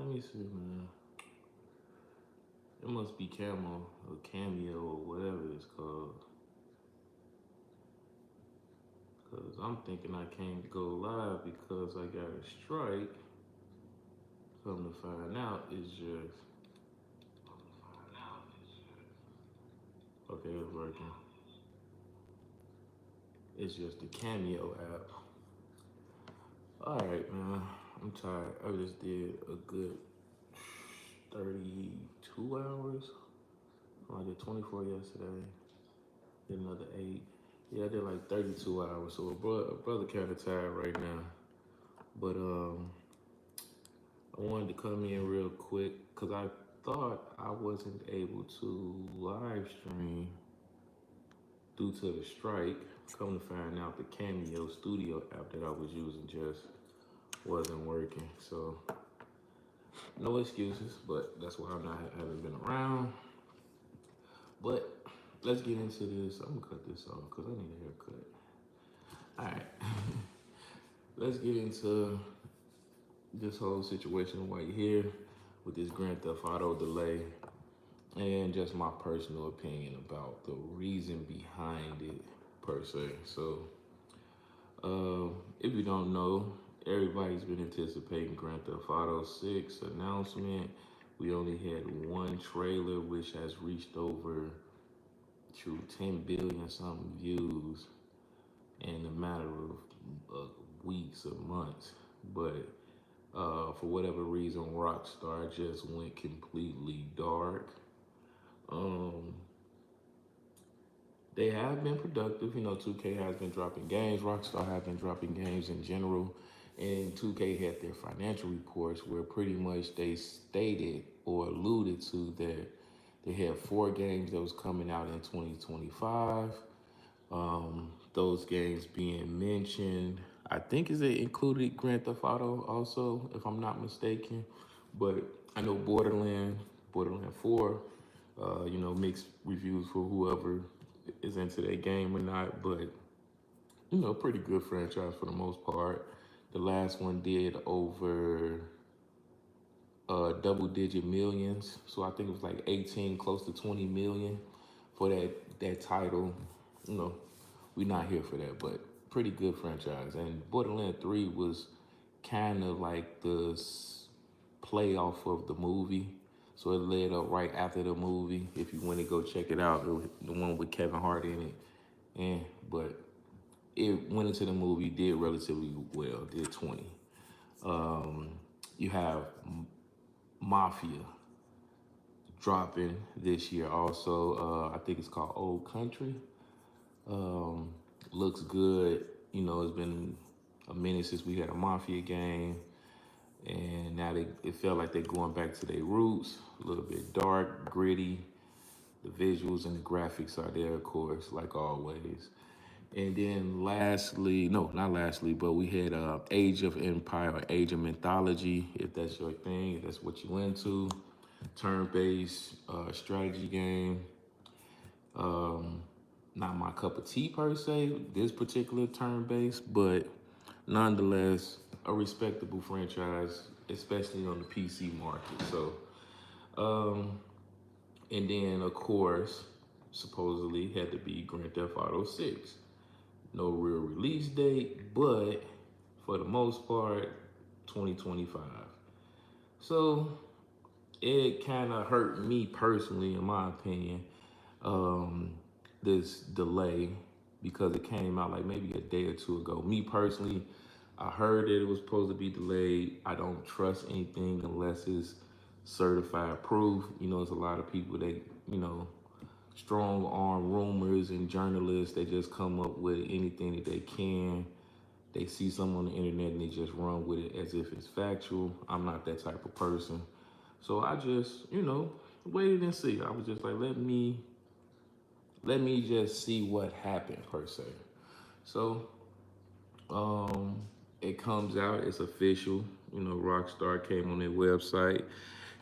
Let me see, man. It must be Camo or Cameo or whatever it's called. Cause I'm thinking I can't go live because I got a strike. Come to find out, it's just okay. It's working. It's just the Cameo app. All right, man. I'm tired. I just did a good 32 hours. I did 24 yesterday. Did another 8. Yeah, I did like 32 hours. So a brother kind of tired right now. But I wanted to come in real quick because I thought I wasn't able to live stream due to the strike. Come to find out, the Cameo Studio app that I was using just wasn't working. So no excuses, but that's why I'm not haven't been around. But let's get into this. I'm gonna cut this off because I need a haircut. All right, let's get into this whole situation right here with this Grand Theft Auto delay and just my personal opinion about the reason behind it per se. So, if you don't know, everybody's been anticipating Grand Theft Auto 6 announcement. We only had one trailer, which has reached over 10 billion something views in a matter of weeks or months. But for whatever reason, Rockstar just went completely dark. Um, they have been productive. 2K has been dropping games. Rockstar have been dropping games in general. And 2K had their financial reports where pretty much they stated or alluded to that they had 4 games that was coming out in 2025. Those games being mentioned, I think is it included Grand Theft Auto also, if I'm not mistaken. But I know Borderland 4, mixed reviews for whoever is into that game or not. But pretty good franchise for the most part. The last one did over double-digit millions, so I think it was like 18, close to 20 million for that title. You know, we're not here for that, but pretty good franchise. And Borderland 3 was kind of like the play off of the movie. So it led up right after the movie. If you want to go check it out, the one with Kevin Hart in it. But it went into the movie, did relatively well, did 20. You have Mafia dropping this year also. I think it's called Old Country. Looks good. It's been a minute since we had a Mafia game. And now it felt like they're going back to their roots. A little bit dark, gritty. The visuals and the graphics are there, of course, like always. And then lastly, no, not lastly, but we had Age of Empire, or Age of Mythology, if that's your thing, if that's what you into. Turn-based strategy game. Not my cup of tea per se, this particular turn-based, but nonetheless, a respectable franchise, especially on the PC market. So, and then of course, supposedly had to be Grand Theft Auto 6. No real release date, but for the most part, 2025. So it kind of hurt me personally, in my opinion, this delay because it came out like maybe a day or two ago. Me personally, I heard that it was supposed to be delayed. I don't trust anything unless it's certified proof. There's a lot of people that, strong arm rumors and journalists that just come up with anything that they can. They see something on the internet and they just run with it as if it's factual. I'm not that type of person. So I just, waited and see. I was just like, let me just see what happened per se. So it comes out, it's official. Rockstar came on their website.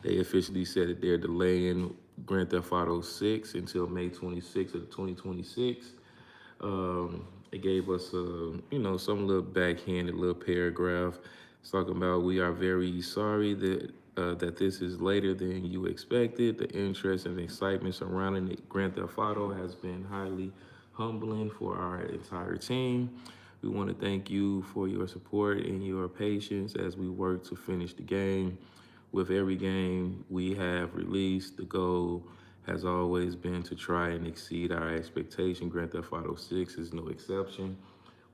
They officially said that they're delaying Grand Theft Auto 6 until May 26th of 2026. It gave us some little backhanded little paragraph It's talking about we are very sorry that this is later than you expected. The interest and excitement surrounding Grand Theft Auto has been highly humbling for our entire team. We want to thank you for your support and your patience as we work to finish the game. With every game we have released, the goal has always been to try and exceed our expectation. Grand Theft Auto 6 is no exception.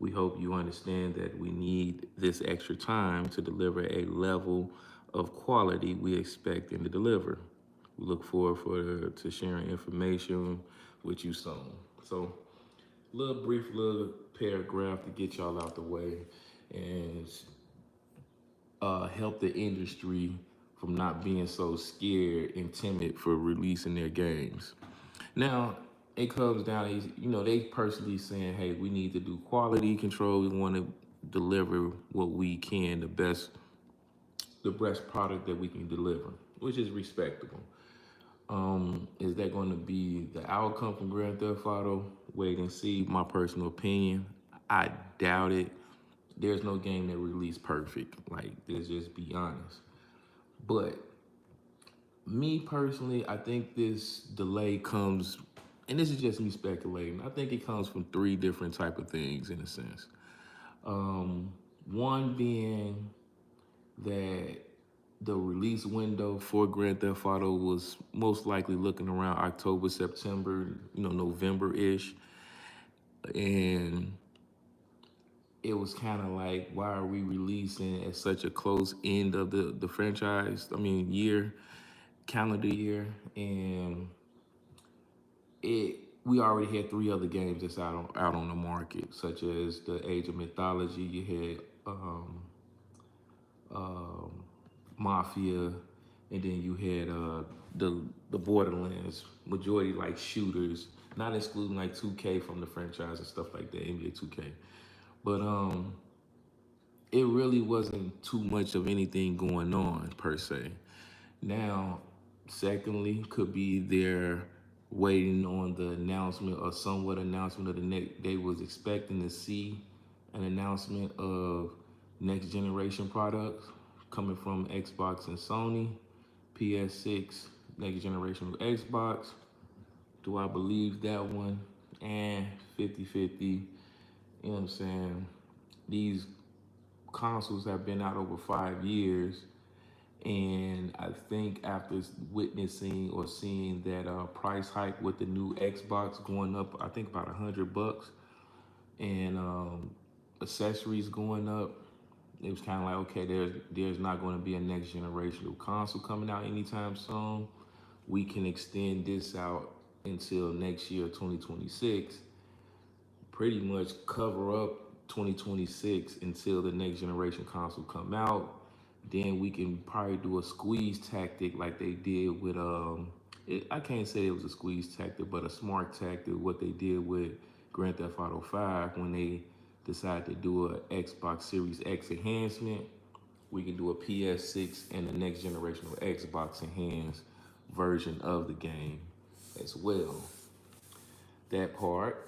We hope you understand that we need this extra time to deliver a level of quality we expect and to deliver. We look forward to sharing information with you soon. So, brief little paragraph to get y'all out the way and help the industry from not being so scared and timid for releasing their games. Now, it comes down, they personally saying, hey, we need to do quality control. We want to deliver what we can, the best product that we can deliver, which is respectable. Is that going to be the outcome from Grand Theft Auto? Wait and see. My personal opinion, I doubt it. There's no game that released perfect. Like, let's just be honest. But me personally, I think this delay comes, and this is just me speculating. I think it comes from three different type of things in a sense. One being that the release window for Grand Theft Auto was most likely looking around October, September, November-ish. And it was kind of like, why are we releasing at such a close end of the franchise? I mean, calendar year. And we already had three other games that's out on the market, such as the Age of Mythology. You had Mafia, and then you had the Borderlands, majority like shooters, not excluding like 2K from the franchise and stuff like that, NBA 2K. But it really wasn't too much of anything going on per se. Now, secondly, could be they're waiting on the announcement or somewhat announcement of the next. They was expecting to see an announcement of next generation products coming from Xbox and Sony, PS6, next generation of Xbox. Do I believe that one? And 50-50. You know what I'm saying? These consoles have been out over 5 years. And I think after witnessing or seeing that price hike with the new Xbox going up, I think about $100, and accessories going up, it was kind of like, okay, there's not going to be a next generation console coming out anytime soon. We can extend this out until next year, 2026. Pretty much cover up 2026 until the next generation console come out. Then we can probably do a squeeze tactic like they did with I can't say it was a squeeze tactic, but a smart tactic. What they did with Grand Theft Auto 5 when they decided to do a Xbox Series X enhancement. We can do a PS6 and the next generation of Xbox enhanced version of the game as well. That part.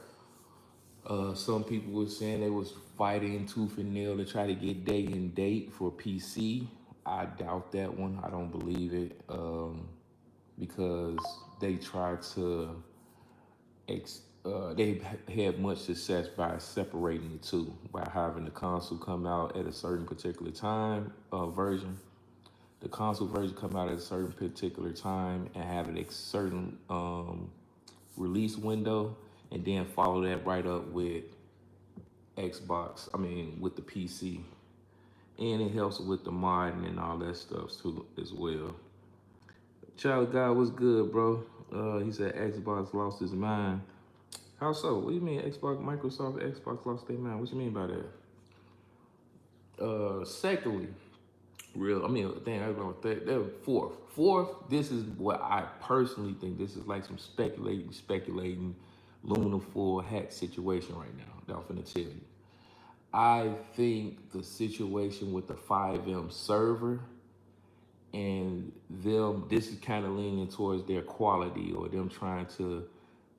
Some people were saying they was fighting tooth and nail to try to get day and date for PC. I doubt that one. I don't believe it because they tried to. They had much success by separating the two, by having the console come out at a certain particular time version. The console version come out at a certain particular time and have a certain release window, and then follow that right up with with the PC. And it helps with the modding and all that stuff too as well. Child God was good, bro. He said Xbox lost his mind. How so? What do you mean Microsoft, Xbox lost their mind? What you mean by that? Secondly, I go with that. Fourth, this is what I personally think. This is like some speculating Luna full hat situation right now that I'm finna tell you. I think the situation with the FiveM server and this is kind of leaning towards their quality or them trying to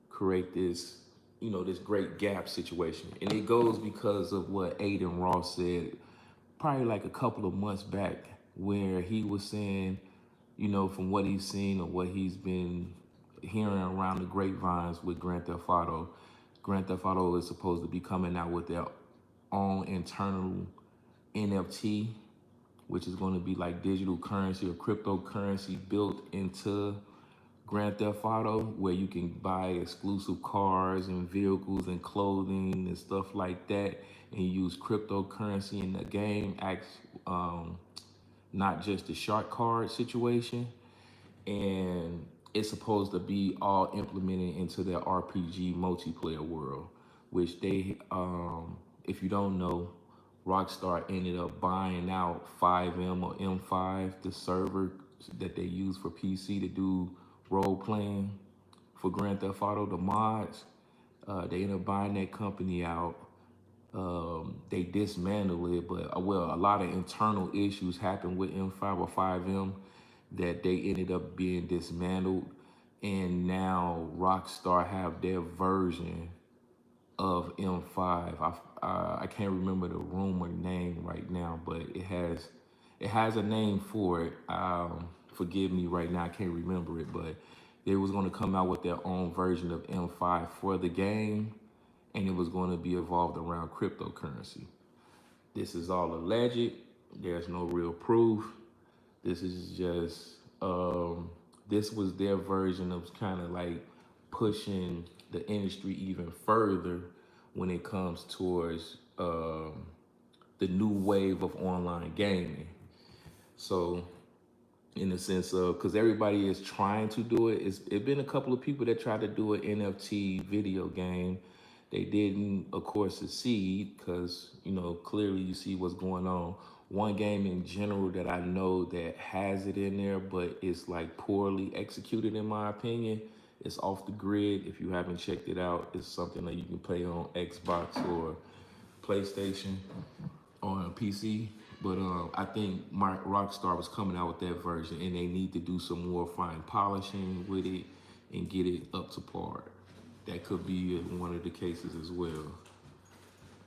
create this, this great gap situation. And it goes because of what Aiden Ross said probably like a couple of months back, where he was saying, you know, from what he's seen or what he's been hearing around the grapevines with Grand Theft Auto is supposed to be coming out with their own internal NFT, which is going to be like digital currency or cryptocurrency built into Grand Theft Auto, where you can buy exclusive cars and vehicles and clothing and stuff like that, and use cryptocurrency in the game, not just the shark card situation. And it's supposed to be all implemented into their RPG multiplayer world, which they, if you don't know, Rockstar ended up buying out FiveM or M5, the server that they use for PC to do role playing for Grand Theft Auto, the mods. They ended up buying that company out. They dismantled it, but well, a lot of internal issues happened with M5 or FiveM that they ended up being dismantled, and now Rockstar have their version of M5. I can't remember the rumor name right now, but it has a name for it. Forgive me right now, I can't remember it, but they was going to come out with their own version of M5 for the game, and it was going to be evolved around cryptocurrency. This is all alleged. There's no real proof. This is just, this was their version of kind of like pushing the industry even further when it comes towards the new wave of online gaming. So, in the sense of, because everybody is trying to do it, it's been a couple of people that tried to do an NFT video game. They didn't, of course, succeed because, you know, clearly you see what's going on. One game in general that I know that has it in there, but it's like poorly executed in my opinion. It's Off the Grid. If you haven't checked it out, it's something that you can play on Xbox or PlayStation or on PC. But I think Rockstar was coming out with that version, and they need to do some more fine polishing with it and get it up to par. That could be one of the cases as well.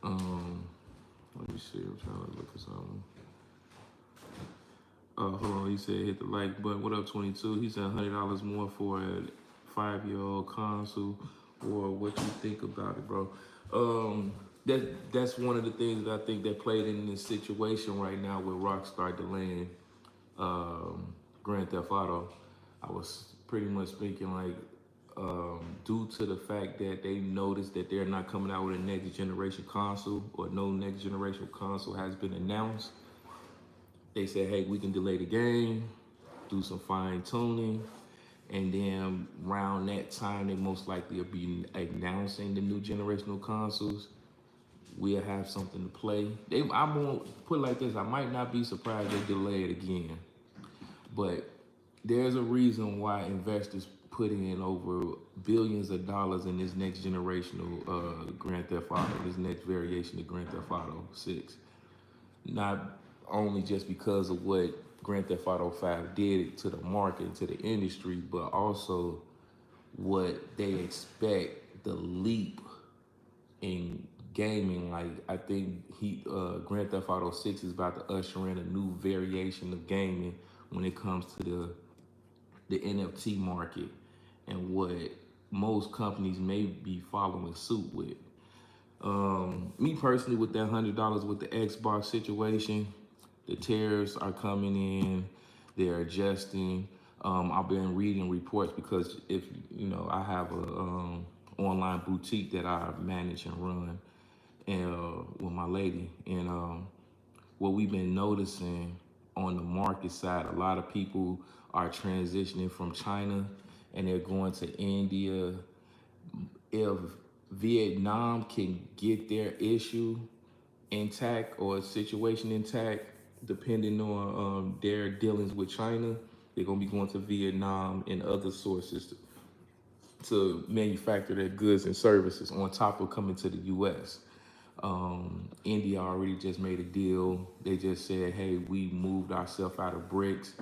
Let me see. I'm trying to look at something. Hold on. He said hit the like button. What up, 22? He said $100 more for a 5-year-old console. Or what you think about it, bro? That's one of the things that I think that played in this situation right now with Rockstar delaying Grand Theft Auto. I was pretty much thinking like, due to the fact that they noticed that they're not coming out with a next generation console, or no next generation console has been announced, they said, hey, we can delay the game, do some fine tuning, and then around that time, they most likely will be announcing the new generational consoles. We'll have something to play. I won't put it like this, I might not be surprised they delay it again. But there's a reason why investors putting in over billions of dollars in this next generational Grand Theft Auto, this next variation of Grand Theft Auto 6. Not only just because of what Grand Theft Auto 5 did to the market, to the industry, but also what they expect the leap in gaming. Like, I think Grand Theft Auto 6 is about to usher in a new variation of gaming when it comes to the NFT market, and what most companies may be following suit with. Me personally, with that $100 with the Xbox situation, the tariffs are coming in, they're adjusting. I've been reading reports because if you know, I have a online boutique that I manage and run, and with my lady, and what we've been noticing on the market side, a lot of people are transitioning from China and they're going to India. If Vietnam can get their issue intact or situation intact, depending on their dealings with China, they're gonna be going to Vietnam and other sources to manufacture their goods and services on top of coming to the US. India already just made a deal. They just said, hey, we moved ourselves out of BRICS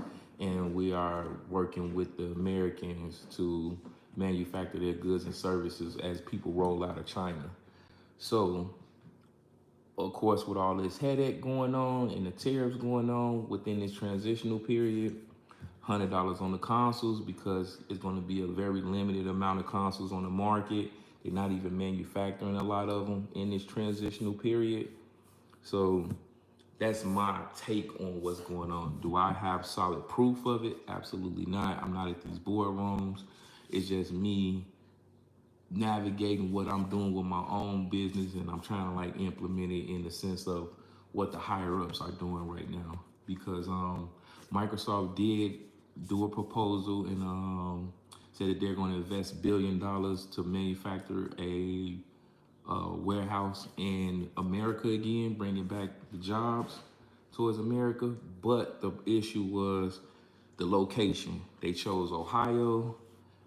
and we are working with the Americans to manufacture their goods and services as people roll out of China. So Of course, with all this headache going on and the tariffs going on within this transitional period, $100 on the consoles because it's going to be a very limited amount of consoles on the market. They're not even manufacturing a lot of them in this transitional period. So that's my take on what's going on. Do I have solid proof of it? Absolutely not. I'm not at these boardrooms. It's just me navigating what I'm doing with my own business, and I'm trying to like implement it in the sense of what the higher ups are doing right now. Because Microsoft did do a proposal and said that they're going to invest $1 billion to manufacture a warehouse in America again, bringing back the jobs towards America. But the issue was the location. They chose Ohio.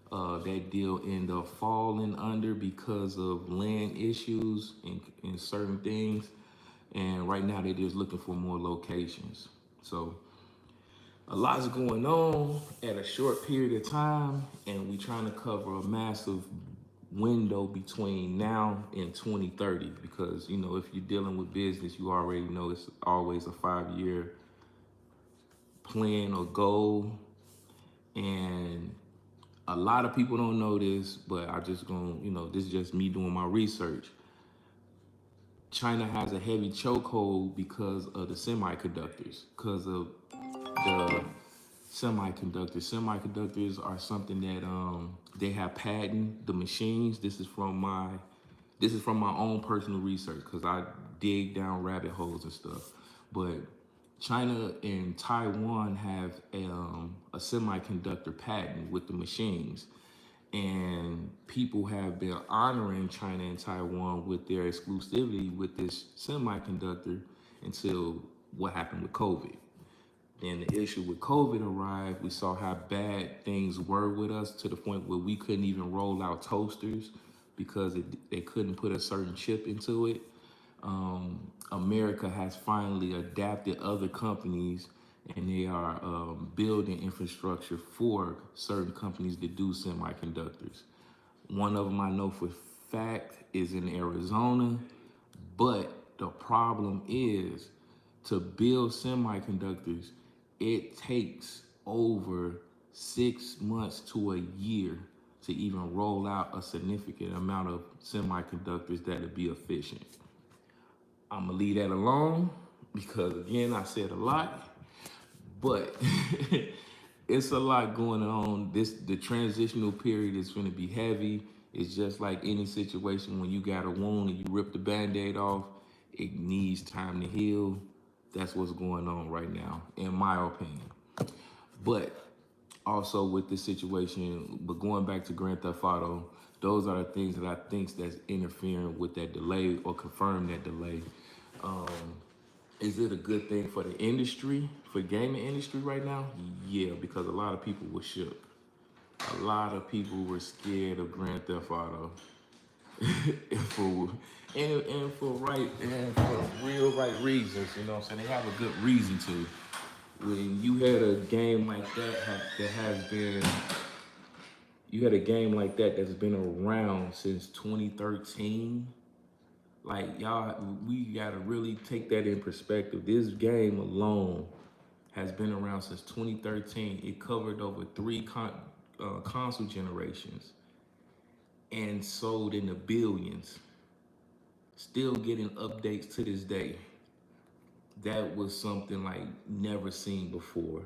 That deal ended up falling under because of land issues and certain things. And right now they're just looking for more locations. So a lot's going on at a short period of time, and we trying to cover a massive window between now and 2030, because you know, if you're dealing with business, you already know it's always a 5-year plan or goal. And a lot of people don't know this, but I just gonna, you know, this is just me doing my research. China has a heavy chokehold because of the semiconductors, because of the semiconductors. Semiconductors are something that they have patented the machines. This is from my own personal research, because I dig down rabbit holes and stuff. But China and Taiwan have a semiconductor patent with the machines, and people have been honoring China and Taiwan with their exclusivity with this semiconductor until what happened with COVID. Then the issue with COVID arrived. We saw how bad things were with us, to the point where we couldn't even roll out toasters because they couldn't put a certain chip into it. America has finally adapted other companies, and they are building infrastructure for certain companies that do semiconductors. One of them I know for fact is in Arizona, but the problem is, to build semiconductors, it takes over 6 months to a year to even roll out a significant amount of semiconductors that'll be efficient. I'm gonna leave that alone because, again, I said a lot, but it's a lot going on. The transitional period is going to be heavy. It's just like any situation when you got a wound and you rip the Band-Aid off, it needs time to heal. That's what's going on right now, in my opinion. But also with this situation, but going back to Grand Theft Auto, those are the things that I think that's interfering with that delay or confirm that delay. Is it a good thing for the industry, for gaming industry right now? Yeah, because a lot of people were shook. A lot of people were scared of Grand Theft Auto. and for real right reasons, you know what I'm saying? They have a good reason to. When you had a game like that's been around since 2013, like, y'all, we gotta really take that in perspective. This game alone has been around since 2013. It covered over 3 console generations and sold in the billions. Still getting updates to this day. That was something like never seen before.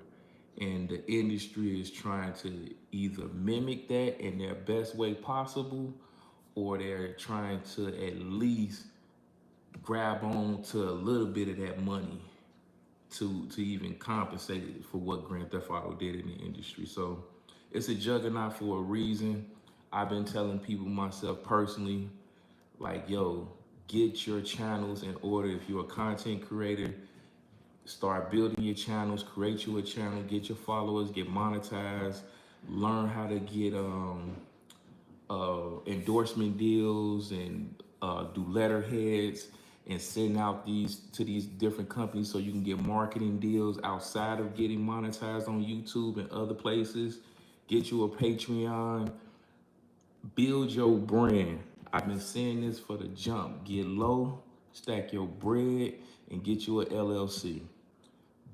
And the industry is trying to either mimic that in their best way possible, or they're trying to at least grab on to a little bit of that money to even compensate for what Grand Theft Auto did in the industry. So it's a juggernaut for a reason. I've been telling people myself personally, like, yo, get your channels in order. If you're a content creator, start building your channels, create you a channel, get your followers, get monetized, learn how to get endorsement deals and do letterheads and send out these to these different companies so you can get marketing deals outside of getting monetized on YouTube and other places. Get you a Patreon, build your brand. I've been saying this for the jump. Get low, stack your bread, and get you a LLC.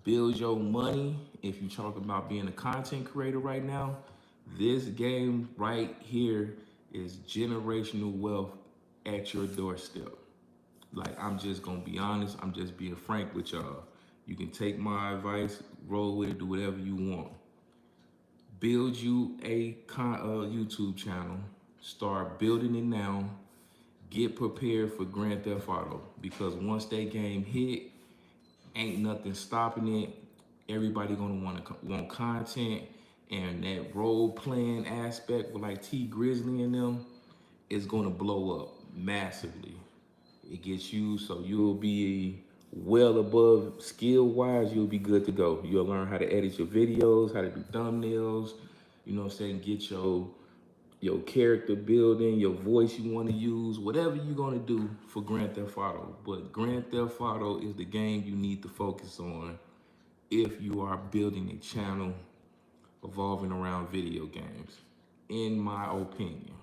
Build your money. If you're talking about being a content creator right now, this game right here is generational wealth at your doorstep. Like, I'm just gonna be honest, I'm just being frank with y'all. You can take my advice, roll with it, do whatever you want. Build you a YouTube channel. Start building it now. Get prepared for Grand Theft Auto, because once that game hit, ain't nothing stopping it. Everybody gonna want content, and that role playing aspect with like T Grizzly and them is gonna blow up massively. It gets you, so you'll be well above skill wise. You'll be good to go. You'll learn how to edit your videos, how to do thumbnails. You know what I'm saying? Get your character building, your voice you want to use, whatever you're going to do for Grand Theft Auto. But Grand Theft Auto is the game you need to focus on if you are building a channel evolving around video games, in my opinion.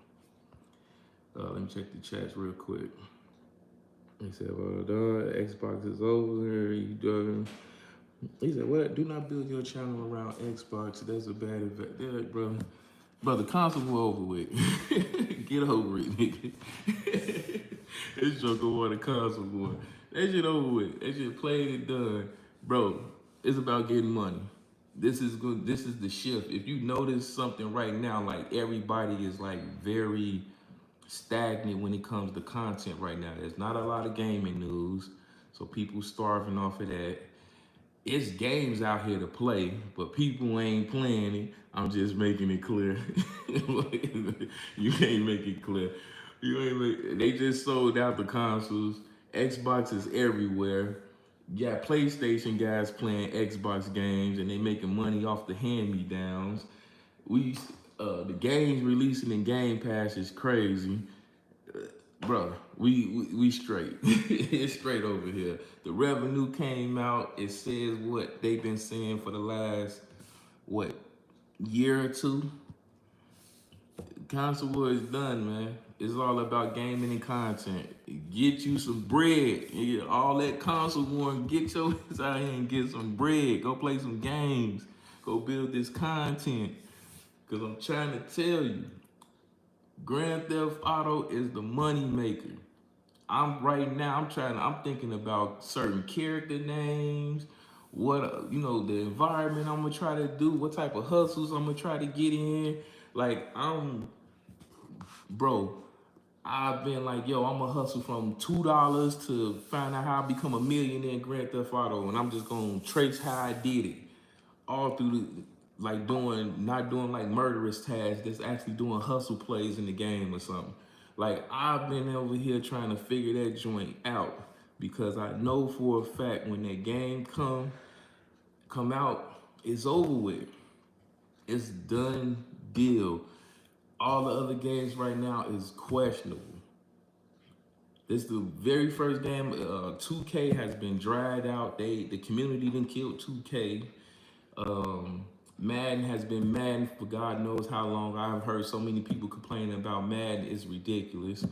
Let me check the chats real quick. He said, well, Xbox is over. He said, what? Do not build your channel around Xbox. That's a bad event. Bro. Brother, console war over with. Get over it, nigga. This joker won a console war. That shit over with. That shit played and done. Bro, it's about getting money. This is good. This is the shift. If you notice something right now, like everybody is like very stagnant when it comes to content right now. There's not a lot of gaming news, so people starving off of that. It's games out here to play, but people ain't playing it. I'm just making it clear. You can't make it clear. They just sold out the consoles. Xbox is everywhere. You got PlayStation guys playing Xbox games, and they making money off the hand-me-downs. The games releasing in Game Pass is crazy. Bro, we straight. It's straight over here. The revenue came out. It says what they've been saying for the last, year or two. Console war is done, man. It's all about gaming and content. Get you some bread. All that console war, get your ass out here and get some bread. Go play some games. Go build this content. Because I'm trying to tell you, Grand Theft Auto is the money maker. I'm thinking about certain character names, what, the environment I'm gonna try to do, what type of hustles I'm gonna try to get in. Like, bro, I've been like, yo, I'm gonna hustle from $2 to find out how I become a millionaire in Grand Theft Auto, and I'm just gonna trace how I did it all through not doing like murderous tasks, just actually doing hustle plays in the game or something. Like, I've been over here trying to figure that joint out, because I know for a fact when that game come out, it's over with. It's done deal. All the other games right now is questionable. This is the very first game. 2K has been dried out. The community done killed 2K. Madden has been Madden for God knows how long. I've heard so many people complaining about Madden. It's ridiculous.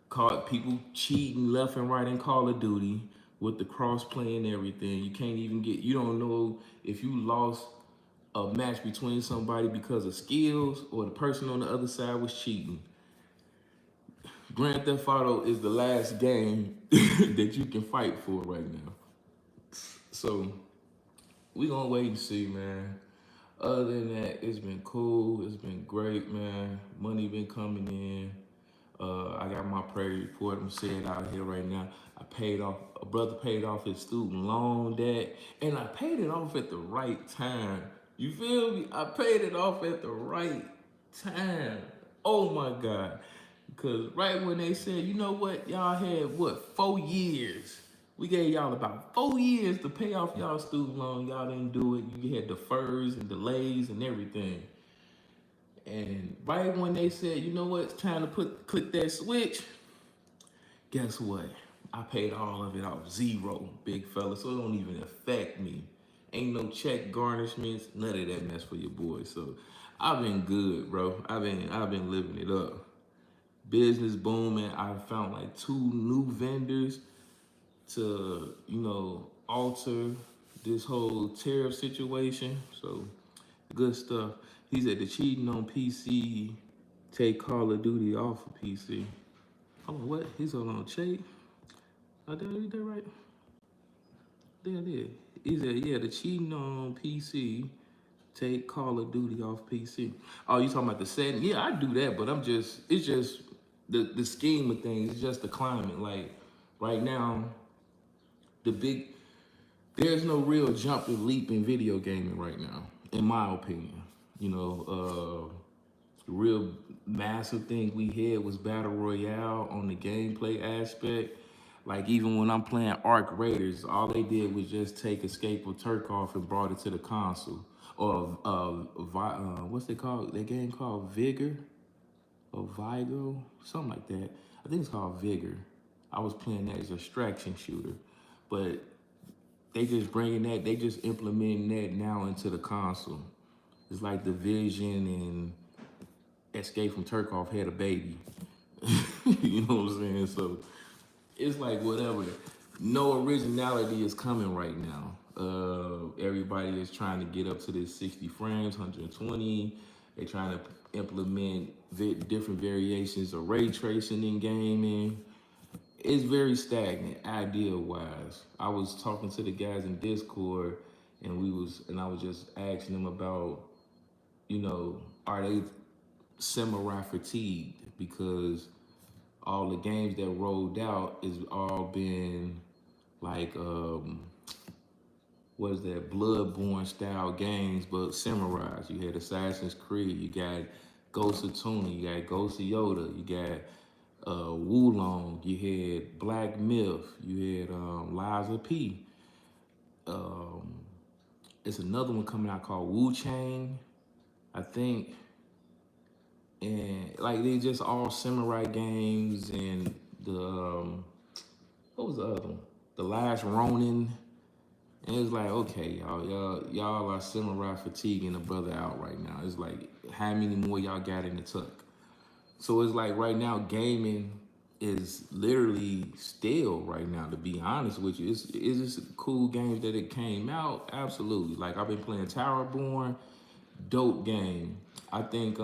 Caught people cheating left and right in Call of Duty with the cross-play and everything. You don't know if you lost a match between somebody because of skills or the person on the other side was cheating. Grand Theft Auto is the last game that you can fight for right now. So we gonna wait and see, man. Other than that, it's been cool. It's been great, man. Money been coming in. I got my prayer report. I'm saying out here right now. A brother paid off his student loan debt, and I paid it off at the right time. You feel me? I paid it off at the right time. Oh my God. Because right when they said, you know what, y'all had 4 years. We gave y'all about 4 years to pay off y'all student loan. Y'all didn't do it. You had defers and delays and everything. And right when they said, you know what, it's time to click that switch, guess what? I paid all of it off, zero, big fella, so it don't even affect me. Ain't no check garnishments, none of that mess for your boy. So I've been good, bro. I've been living it up. Business booming. I found like 2 new vendors to, you know, alter this whole tariff situation. So good stuff. He said the cheating on PC take Call of Duty off of PC. Hold on, what? He's on Che. I did I read that right? Yeah, I did. He said, yeah, the cheating on PC take Call of Duty off PC. Oh, you talking about the setting? Yeah, I do that, but it's just the scheme of things. It's just the climate. Like right now, the big there's no real jump and leap in video gaming right now, in my opinion. You know, the real massive thing we had was Battle Royale on the gameplay aspect. Like even when I'm playing Arc Raiders, all they did was just take Escape of Tarkov and brought it to the console. Or what's it called? That game called Vigor or Vigo, something like that. I think it's called Vigor. I was playing that as a extraction shooter, but they just bringing that, they just implementing that now into the console. It's like Division and Escape from Tarkov had a baby. You know what I'm saying? So it's like whatever. No originality is coming right now. Everybody is trying to get up to this 60 frames, 120. They're trying to implement different variations of ray tracing in gaming. It's very stagnant, idea wise. I was talking to the guys in Discord, and I was just asking them about, you know, are they samurai fatigued because all the games that rolled out is all been like what is that, Bloodborne style games, but samurais. You had Assassin's Creed, you got Ghost of Tuna, you got Ghost of Yoda, you got Wulong, you had Black Myth, you had Liza P. Um, it's another one coming out called Wu Chang, I think. And like they just all samurai games and the what was the other one? The Last Ronin. And it's like, okay, y'all are samurai fatiguing a brother out right now. It's like, how many more y'all got in the tuck? So it's like right now, gaming is literally stale right now. To be honest with you, is this cool games that it came out? Absolutely. Like I've been playing Towerborn, dope game. I think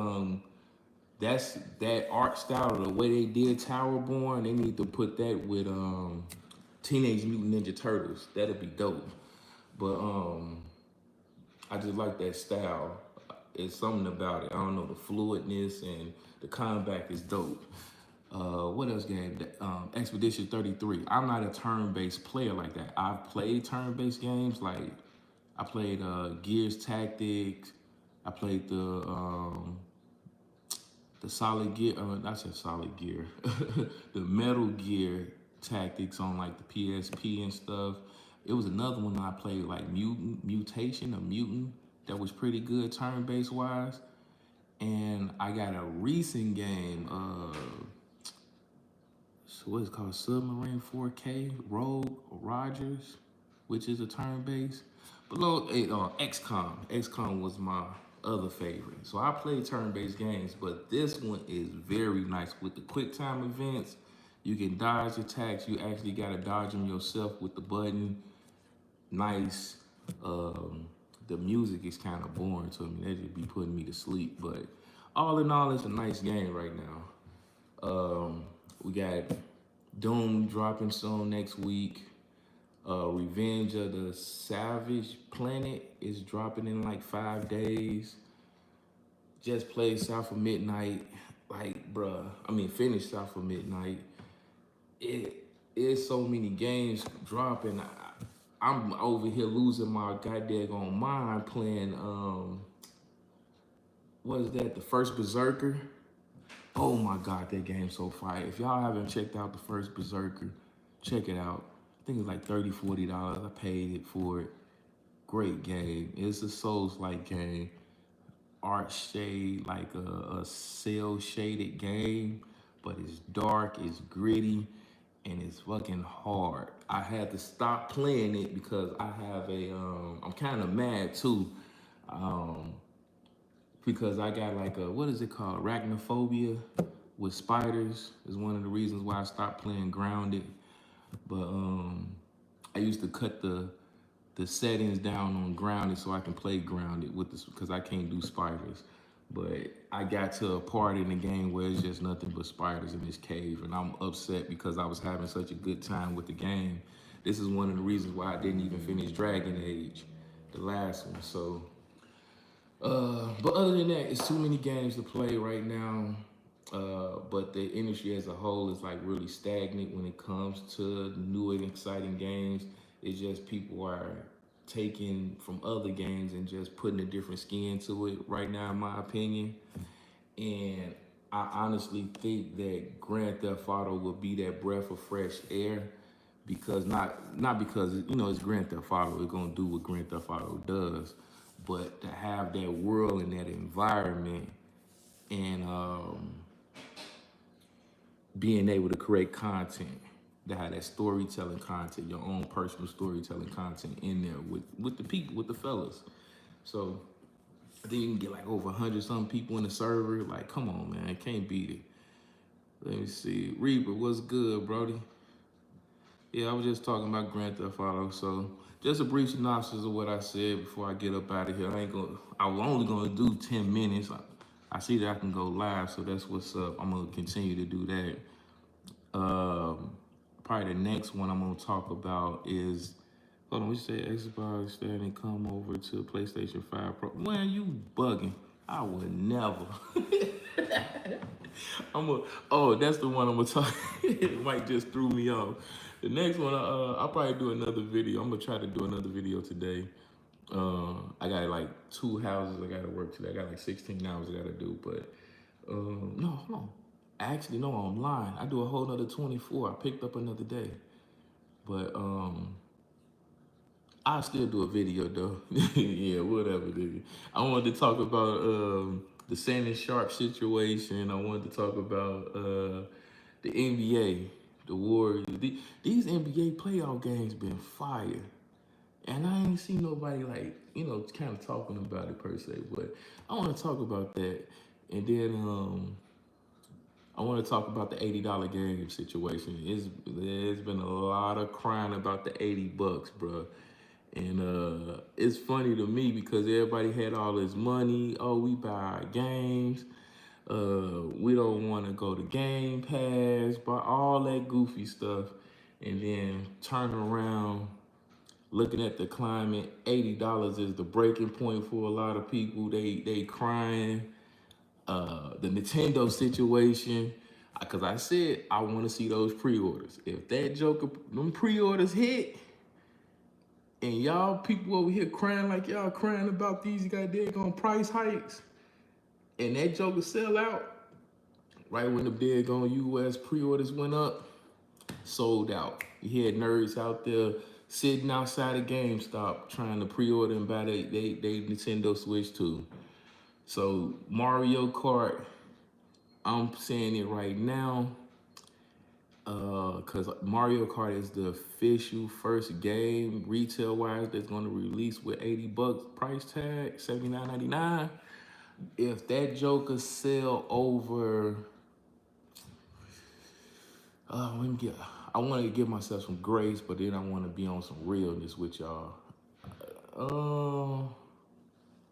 that's that art style, the way they did Towerborn. They need to put that with Teenage Mutant Ninja Turtles. That'd be dope. But I just like that style. It's something about it. I don't know, the fluidness and the combat is dope. What else game? Expedition 33. I'm not a turn-based player like that. I've played turn-based games. Like I played Gears Tactics. I played the Solid Gear. I said Solid Gear. The Metal Gear Tactics on like the PSP and stuff. It was another one I played like Mutant that was pretty good turn-based wise. And I got a recent game, so what is it called, Submarine 4K Rogue Rogers, which is a turn-based. Below XCOM. XCOM was my other favorite. So I play turn-based games, but this one is very nice with the quick time events. You can dodge attacks. You actually gotta dodge them yourself with the button. Nice. The music is kind of boring to me. That just be putting me to sleep. But all in all, it's a nice game right now. We got Doom dropping soon next week. Revenge of the Savage Planet is dropping in like 5 days. Just played South of Midnight. Like, bruh, finished South of Midnight. It is so many games dropping. I'm over here losing my goddamn mind playing, what is that, the first Berserker? Oh my God, that game's so fire. If y'all haven't checked out the first Berserker, check it out. I think it's like $30, $40. I paid it for it. Great game. It's a Souls-like game. Art shade, like a cell shaded game, but it's dark, it's gritty, and it's fucking hard. I had to stop playing it because I have I'm kind of mad too, because I got like what is it called? Arachnophobia with spiders is one of the reasons why I stopped playing Grounded. But I used to cut the settings down on grounded so I can play grounded with this because I can't do spiders. But I got to a part in the game where it's just nothing but spiders in this cave, and I'm upset because I was having such a good time with the game. This is one of the reasons why I didn't even finish Dragon Age, the last one. So, but other than that, it's too many games to play right now. But the industry as a whole is like really stagnant when it comes to new and exciting games. It's just people are taking from other games and just putting a different skin to it right now, in my opinion. And I honestly think that Grand Theft Auto will be that breath of fresh air because not because it's Grand Theft Auto, it's gonna do what Grand Theft Auto does, but to have that world and that environment and being able to create content, to have that storytelling content, your own personal storytelling content in there with the people, with the fellas. So I think you can get like over 100 something people in the server. Like, come on, man, can't beat it. Let me see. Reaper, what's good, Brody? Yeah, I was just talking about Grand Theft Auto. So just a brief synopsis of what I said before I get up out of here. I'm only gonna do 10 minutes. I see that I can go live, so that's what's up. I'm gonna continue to do that. Probably the next one I'm gonna talk about is, hold on, we say Xbox standing come over to PlayStation 5 Pro. Man, you bugging. I would never. Oh, that's the one I'm gonna talk. Mike just threw me off. The next one, I'll probably do another video. I'm gonna try to do another video today. I got like 2 houses I gotta work today. I got like 16 hours I gotta do, but no, hold on. Actually, no, I'm lying. I do a whole nother 24. I picked up another day. But I'll still do a video though. Yeah, whatever, dude. I wanted to talk about the Shannon Sharp situation. I wanted to talk about the NBA, the Warriors. These NBA playoff games been fire. And I ain't seen nobody like, kind of talking about it per se, but I want to talk about that. And then I want to talk about the $80 game situation. There's been a lot of crying about the $80, bro. And it's funny to me because everybody had all this money. Oh, we buy our games. We don't want to go to Game Pass, buy all that goofy stuff, and then turn around looking at the climate. $80 is the breaking point for a lot of people. They crying. The Nintendo situation, because I said I want to see those pre-orders. If that Joker, them pre-orders hit, and y'all people over here crying like y'all crying about these goddamn price hikes, and that Joker sell out, right when the daggone US pre-orders went up, sold out. You had nerds out there sitting outside of GameStop trying to pre-order and buy they Nintendo Switch too. So Mario Kart, I'm saying it right now, because Mario Kart is the official first game retail-wise that's going to release with $80 price tag, $79.99. If that Joker sell over, I want to give myself some grace, but then I want to be on some realness with y'all.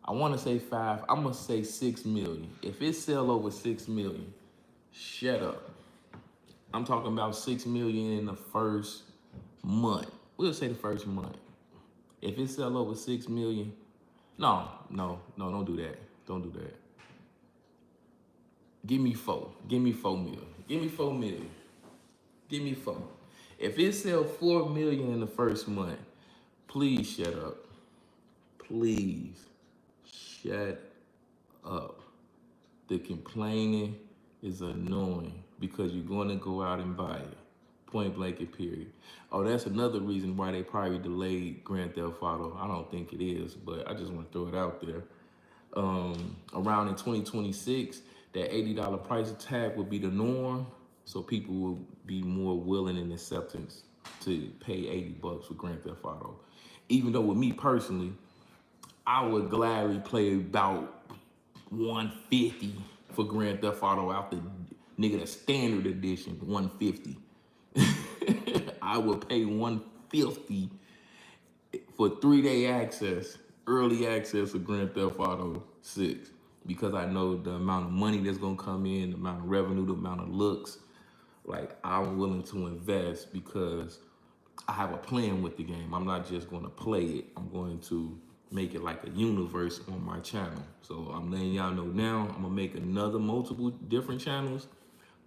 I want to say 5. I'm gonna say 6 million. If it sell over 6 million, shut up. I'm talking about 6 million in the first month. We'll say the first month. If it sell over 6 million, no, don't do that. Don't do that. Give me 4. Give me 4 million. Give me 4 million. Give me 4. If it sell 4 million in the first month, please shut up. Please shut up. The complaining is annoying because you're going to go out and buy it. Point blank and period. Oh, that's another reason why they probably delayed Grand Theft Auto. I don't think it is, but I just want to throw it out there. Around in 2026, that $80 price tag would be the norm, so people will be more willing and acceptance to pay $80 for Grand Theft Auto. Even though with me personally, I would gladly play about 150 for Grand Theft Auto out the standard edition, 150. I would pay 150 for 3-day access, early access of Grand Theft Auto 6, because I know the amount of money that's gonna come in, the amount of revenue, the amount of looks. Like, I'm willing to invest because I have a plan with the game. I'm not just gonna play it. I'm going to make it like a universe on my channel. So I'm letting y'all know now, I'm gonna make another multiple different channels,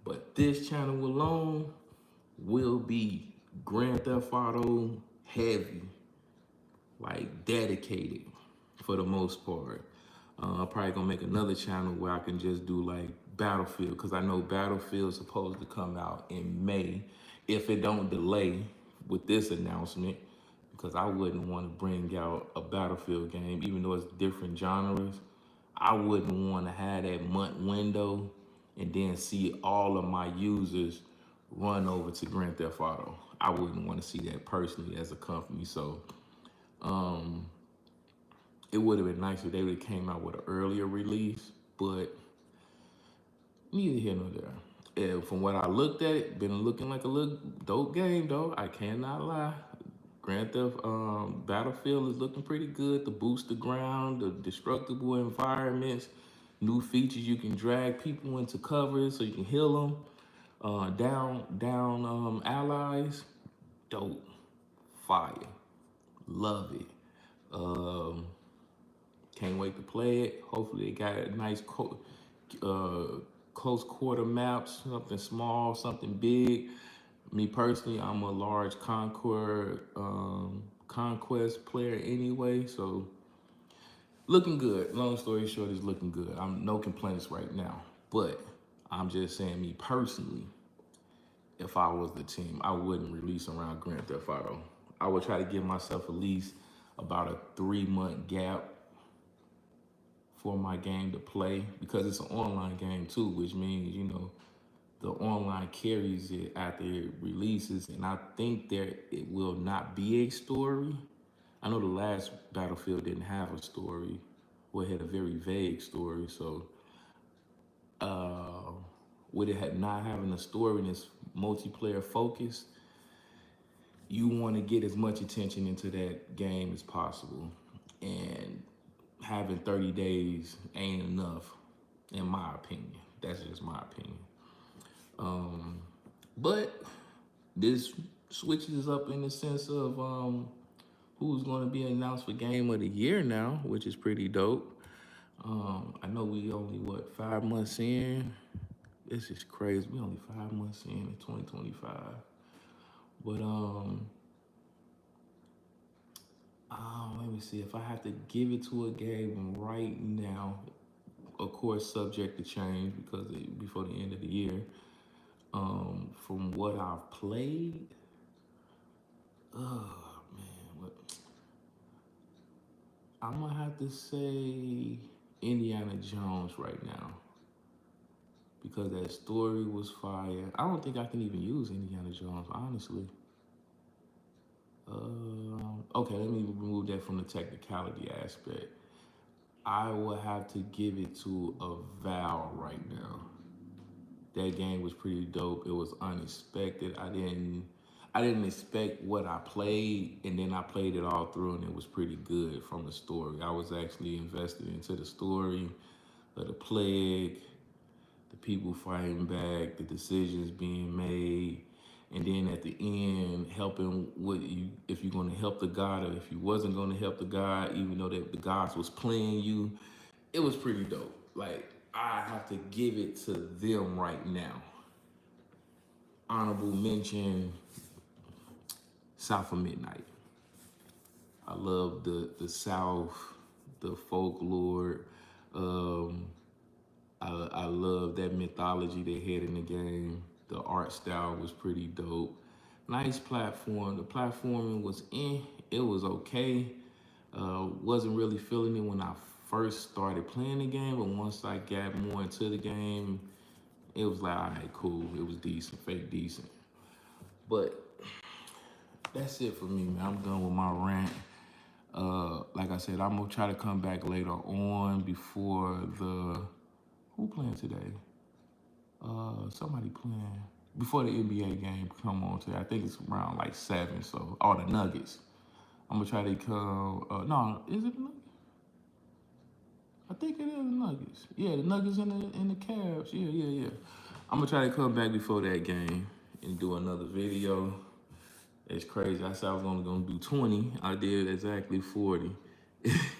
but this channel alone will be Grand Theft Auto heavy, like dedicated for the most part. I'm probably gonna make another channel where I can just do like Battlefield, because I know Battlefield's supposed to come out in May if it don't delay with this announcement, because I wouldn't want to bring out a Battlefield game, even though it's different genres. I wouldn't want to have that month window and then see all of my users run over to Grand Theft Auto. I wouldn't want to see that personally as a company. So it would have been nice if they would have came out with an earlier release, but neither here nor there. And from what I looked at, it been looking like a little dope game though. I cannot lie. Grand Theft Battlefield is looking pretty good. The boost the ground, the destructible environments, new features. You can drag people into cover so you can heal them. Down allies. Dope. Fire. Love it. Can't wait to play it. Hopefully it got a nice close quarter maps, something small, something big. Me personally, I'm a large Conquest player anyway, so looking good. Long story short, is looking good. I'm no complaints right now, but I'm just saying, me personally, if I was the team, I wouldn't release around Grand Theft Auto. I would try to give myself at least about a 3-month gap for my game to play, because it's an online game too, which means, you know, the online carries it after it releases, and I think it will not be a story. I know the last Battlefield didn't have a story, or it had a very vague story. So with it not having a story and it's multiplayer focused, you want to get as much attention into that game as possible. And having 30 days ain't enough, in my opinion. That's just my opinion. But this switches up in the sense of who's going to be announced for Game of the Year now, which is pretty dope. I know we only, 5 months in? This is crazy. We only 5 months in 2025. But let me see. If I have to give it to a game right now, of course, subject to change because before the end of the year. From what I've played, oh man, I'm gonna have to say Indiana Jones right now, because that story was fire. I don't think I can even use Indiana Jones, honestly. Okay, let me remove that from the technicality aspect. I will have to give it to Avowed right now. That game was pretty dope. It was unexpected. I didn't expect what I played, and then I played it all through, and it was pretty good from the story. I was actually invested into the story of the plague, the people fighting back, the decisions being made, and then at the end, helping if you're going to help the god, or if you wasn't going to help the god, even though the gods was playing you. It was pretty dope. Like, I have to give it to them right now. Honorable mention, South of Midnight. I love the South, the folklore. I love that mythology they had in the game. The art style was pretty dope. Nice platform. The platforming was it was okay. Wasn't really feeling it when I first started playing the game, but once I got more into the game, it was like, all right, cool. It was decent, fake decent. But that's it for me, man. I'm done with my rant. Like I said, I'm gonna try to come back later on before who playing today? Somebody playing. before the NBA game come on today. I think it's around like 7. So all the Nuggets. I'm gonna try to come. No, is it the Nuggets? I think it is the Nuggets. Yeah, the Nuggets and the Cavs. Yeah. I'm gonna try to come back before that game and do another video. It's crazy. I said I was only gonna do 20. I did exactly 40.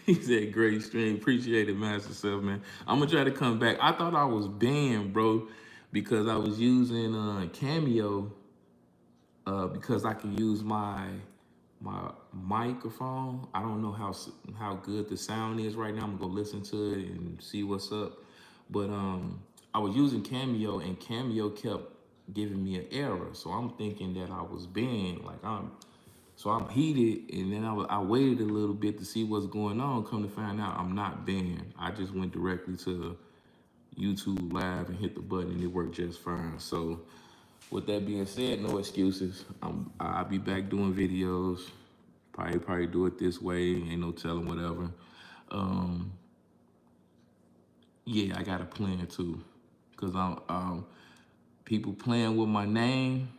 He said, "Great stream, appreciate it, Master Self, man." I'm gonna try to come back. I thought I was banned, bro, because I was using Cameo because I can use my microphone. I don't know how good the sound is right now. I'm gonna go listen to it and see what's up. But I was using Cameo and Cameo kept giving me an error. So I'm thinking that I was banned. So I'm heated, and then I waited a little bit to see what's going on. Come to find out, I'm not banned. I just went directly to YouTube Live and hit the button, and it worked just fine. So with that being said, no excuses. I'll be back doing videos. Probably do it this way. Ain't no telling whatever. Yeah, I got a plan too, cause people playing with my name,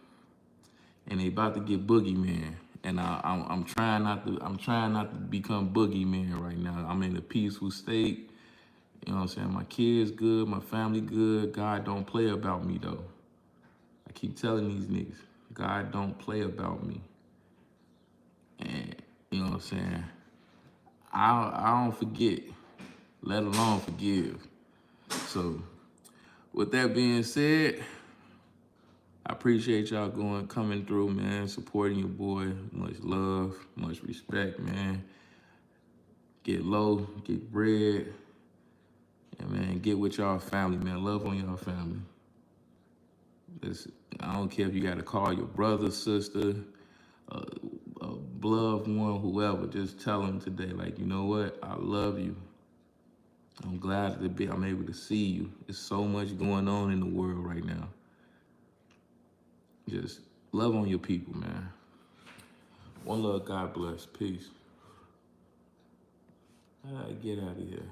and they about to get boogeyman. And I'm trying not to. I'm trying not to become boogeyman right now. I'm in a peaceful state. You know what I'm saying? My kids good, my family good. God don't play about me though. I keep telling these niggas, God don't play about me. And you know what I'm saying? I don't forget, let alone forgive. So with that being said, I appreciate y'all coming through, man, supporting your boy. Much love, much respect, man. Get low, get bread, and man, get with y'all family, man. Love on y'all family. I don't care if you gotta call your brother, sister, a blood one, whoever. Just tell them today, like, you know what? I love you. I'm glad I'm able to see you. There's so much going on in the world right now. Just love on your people, man. One love, God bless. Peace. How do I get out of here?